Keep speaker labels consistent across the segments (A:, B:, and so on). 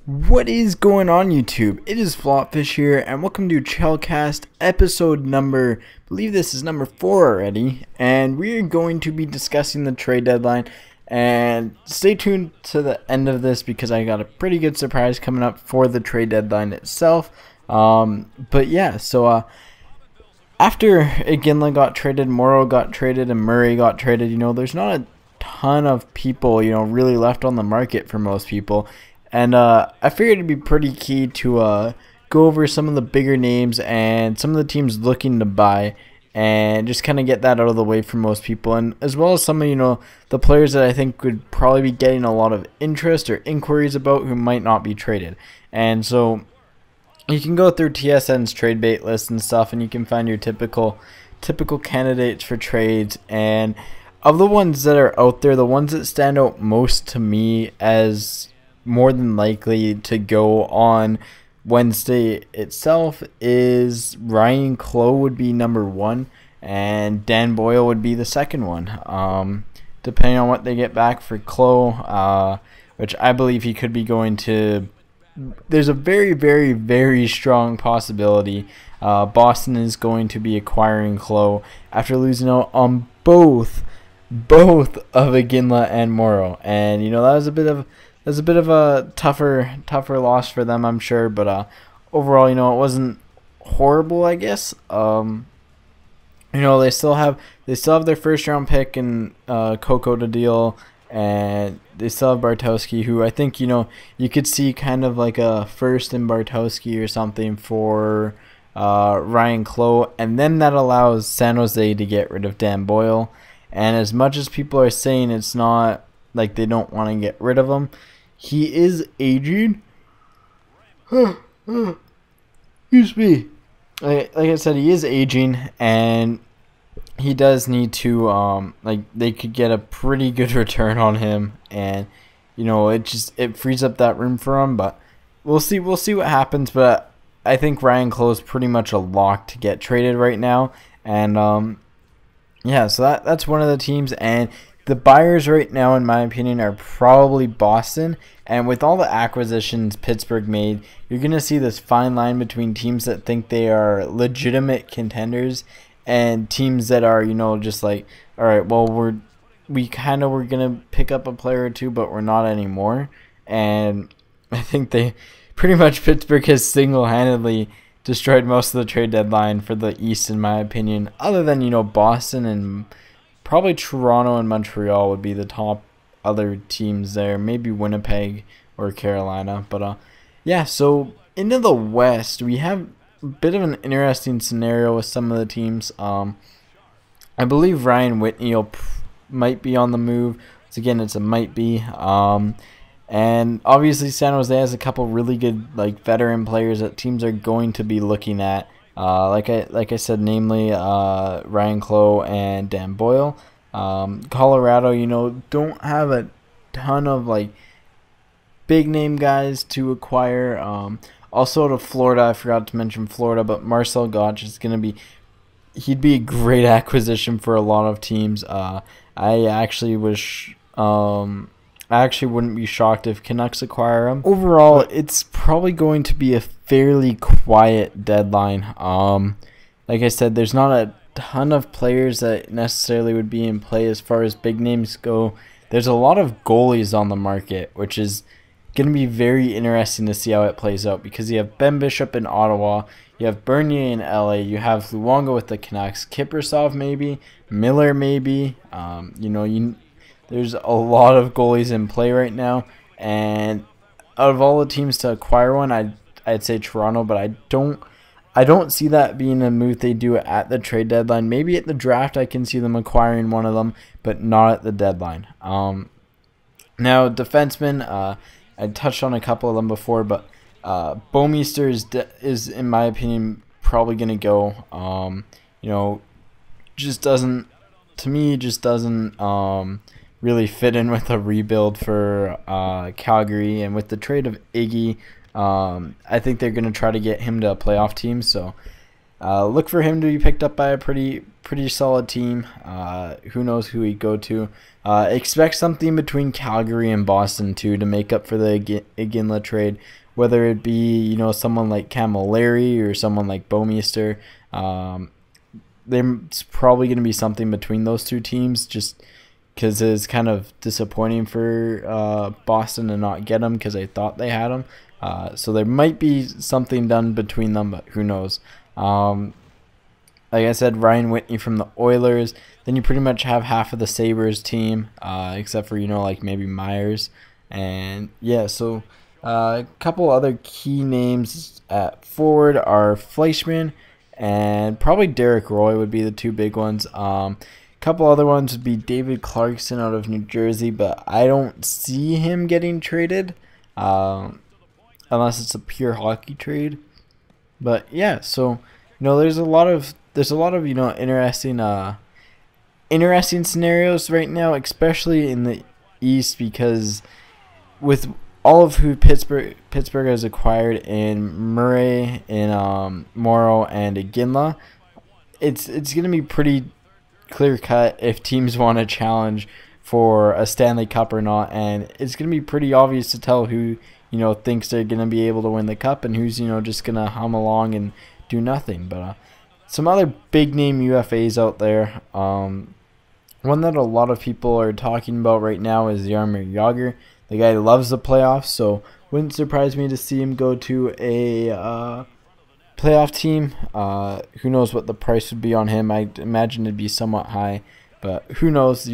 A: What is going on, YouTube? It is FlopFish here, and welcome to ChelCast episode number, I believe this is number 4 already, and we are going to be discussing the trade deadline. And stay tuned to the end of this because I got a pretty good surprise coming up for the trade deadline itself. But yeah, so after Iginla got traded, Morrow got traded, and Murray got traded, there's not a ton of people, really left on the market for most people. And I figured it'd be pretty key to go over some of the bigger names and some of the teams looking to buy, and just kind of get that out of the way for most people, and as well as some of the players that I think would probably be getting a lot of interest or inquiries about who might not be traded. And so you can go through TSN's trade bait list and stuff, and you can find your typical candidates for trades. And of the ones that are out there, the ones that stand out most to me as more than likely to go on Wednesday itself is Ryan Clough would be number 1, and Dan Boyle would be the second one. Depending on what they get back for Clough, which I believe he could be going to. There's a very strong possibility Boston is going to be acquiring Clough after losing out on both of Iginla and Morrow, and that was a bit of a tougher loss for them, I'm sure, but overall, it wasn't horrible, I guess. They still have their first round pick in Coco to deal, and they still have Bartowski, who I think you could see kind of like a first in Bartowski or something for Ryan Clough, and then that allows San Jose to get rid of Dan Boyle. And as much as people are saying it's not like they don't want to get rid of him, he is aging. Excuse me. Like I said, he is aging, and he does need to they could get a pretty good return on him, and it frees up that room for him. But we'll see what happens. But I think Ryan Clough is pretty much a lock to get traded right now, and yeah, so that's one of the teams. And the buyers right now, in my opinion, are probably Boston. And with all the acquisitions Pittsburgh made, you're going to see this fine line between teams that think they are legitimate contenders and teams that are, just like, all right, well, we're going to pick up a player or two, but we're not anymore. And I think Pittsburgh has single-handedly destroyed most of the trade deadline for the East, in my opinion, other than, Boston and probably Toronto and Montreal would be the top other teams there. Maybe Winnipeg or Carolina. But yeah, so into the West, we have a bit of an interesting scenario with some of the teams. I believe Ryan Whitney might be on the move. So again, it's a might be. And obviously San Jose has a couple really good veteran players that teams are going to be looking at. Like I said, namely Ryan Clough and Dan Boyle. Colorado, don't have a ton of big name guys to acquire. Also to Florida, I forgot to mention Florida, but Marcel Gottsch is he'd be a great acquisition for a lot of teams. I actually wouldn't be shocked if Canucks acquire him. Overall, it's probably going to be a fairly quiet deadline. Like I said, there's not a ton of players that necessarily would be in play as far as big names go. There's a lot of goalies on the market, which is going to be very interesting to see how it plays out, because you have Ben Bishop in Ottawa, you have Bernier in LA, you have Luongo with the Canucks, Kiprusoff maybe, Miller maybe. There's a lot of goalies in play right now, and out of all the teams to acquire one, I'd say Toronto, but I don't see that being a move they do at the trade deadline. Maybe at the draft I can see them acquiring one of them, but not at the deadline. Now defensemen, I touched on a couple of them before, but Bouwmeester is in my opinion probably gonna go. Just doesn't really fit in with a rebuild for Calgary, and with the trade of Iggy, I think they're going to try to get him to a playoff team. So look for him to be picked up by a pretty solid team. Who knows who he'd go to. Expect something between Calgary and Boston too to make up for the Iginla trade, whether it be someone like Camilleri or someone like Bouwmeester. There's probably going to be something between those two teams, just because it's kind of disappointing for Boston to not get him because they thought they had him. So there might be something done between them, but who knows. Like I said, Ryan Whitney from the Oilers. Then you pretty much have half of the Sabres team, except for like maybe Myers. And yeah, so a couple other key names at forward are Fleischmann and probably Derek Roy would be the two big ones. Couple other ones would be David Clarkson out of New Jersey, but I don't see him getting traded unless it's a pure hockey trade. But yeah, so there's a lot of interesting scenarios right now, especially in the East, because with all of who Pittsburgh has acquired in Murray, in Morrow, and Iginla, it's going to be pretty clear cut if teams want to challenge for a Stanley Cup or not, and it's going to be pretty obvious to tell who thinks they're going to be able to win the cup and who's just going to hum along and do nothing. But some other big name UFAs out there. One that a lot of people are talking about right now is Jaromir Jagr. The guy loves the playoffs, so wouldn't surprise me to see him go to a playoff team. Who knows what the price would be on him? I imagine it'd be somewhat high, but who knows?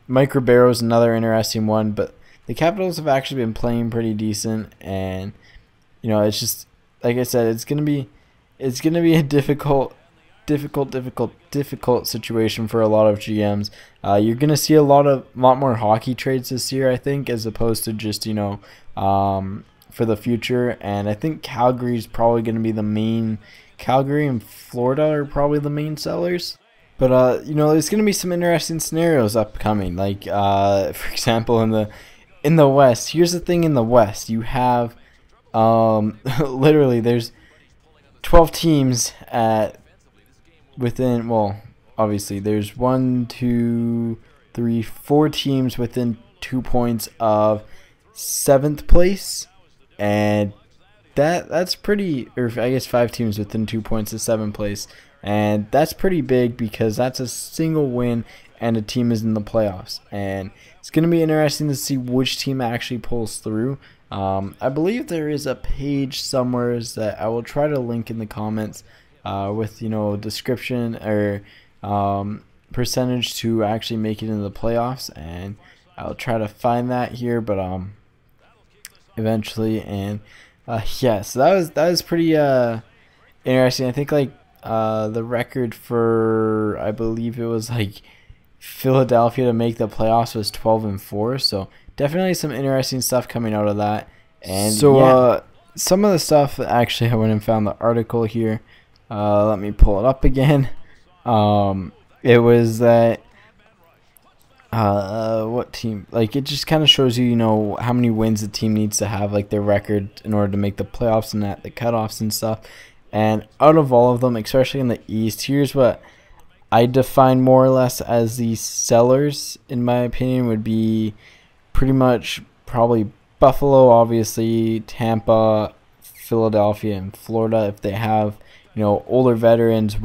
A: Mike Ribeiro is another interesting one, but the Capitals have actually been playing pretty decent, and it's just like I said, it's gonna be a difficult situation for a lot of GMs. You're gonna see a lot more hockey trades this year, I think, as opposed to just for the future. And I think Calgary's probably gonna be the main. Calgary and Florida are probably the main sellers. But there's gonna be some interesting scenarios upcoming. Like for example, in the West. Here's the thing: in the West, you have literally there's 12 teams obviously there's 4 teams within 2 points of 7th place, and that's pretty, or I guess 5 teams within 2 points of 7th place, and that's pretty big because that's a single win and a team is in the playoffs, and it's going to be interesting to see which team actually pulls through. I believe there is a page somewhere that I will try to link in the comments with description or percentage to actually make it into the playoffs, and I'll try to find that here, but eventually. And yeah, so that was pretty interesting. I think the record for, I believe it was Philadelphia to make the playoffs was 12-4, so definitely some interesting stuff coming out of that. And so yeah, some of the stuff, actually I went and found the article here. Let me pull it up again. It was that what team, it just kind of shows you how many wins the team needs to have, their record, in order to make the playoffs and the cutoffs and stuff. And out of all of them, especially in the East, here's what I define more or less as the sellers, in my opinion, would be pretty much probably Buffalo, obviously, Tampa, Philadelphia, and Florida, if they have older veterans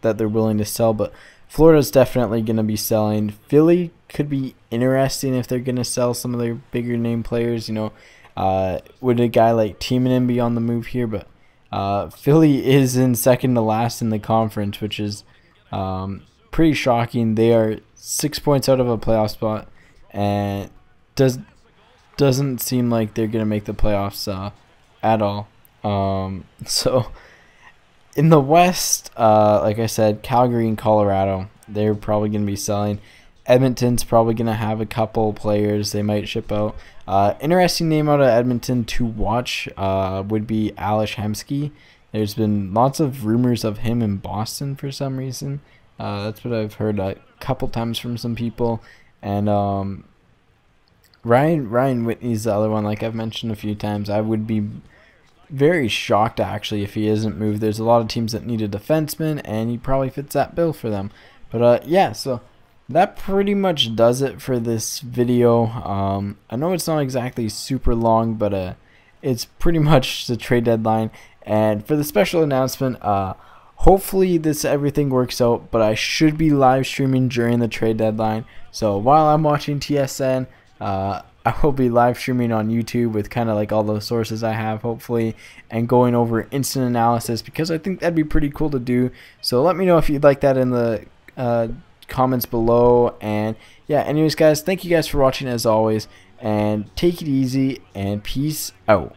A: that they're willing to sell. But Florida's definitely going to be selling. Philly could be interesting if they're going to sell some of their bigger name players. Would a guy like Tiemann be on the move here? But Philly is in second to last in the conference, which is pretty shocking. They are 6 points out of a playoff spot, and doesn't seem like they're gonna make the playoffs at all. So in the West, like I said, Calgary and Colorado, they're probably gonna be selling. Edmonton's probably gonna have a couple players they might ship out. Interesting name out of Edmonton to watch would be Ales Hemsky. There's been lots of rumors of him in Boston for some reason. That's what I've heard a couple times from some people. And Ryan Whitney's the other one, like I've mentioned a few times. I would be very shocked actually if he isn't moved. There's a lot of teams that need a defenseman, and he probably fits that bill for them. But yeah, so that pretty much does it for this video. I know it's not exactly super long, but it's pretty much the trade deadline. And for the special announcement, hopefully everything works out, but I should be live streaming during the trade deadline. So while I'm watching TSN, I will be live streaming on YouTube with kind of like all the sources I have, hopefully, and going over instant analysis, because I think that'd be pretty cool to do. So let me know if you'd like that in the comments below. And yeah, anyways guys, thank you guys for watching as always, and take it easy and peace out.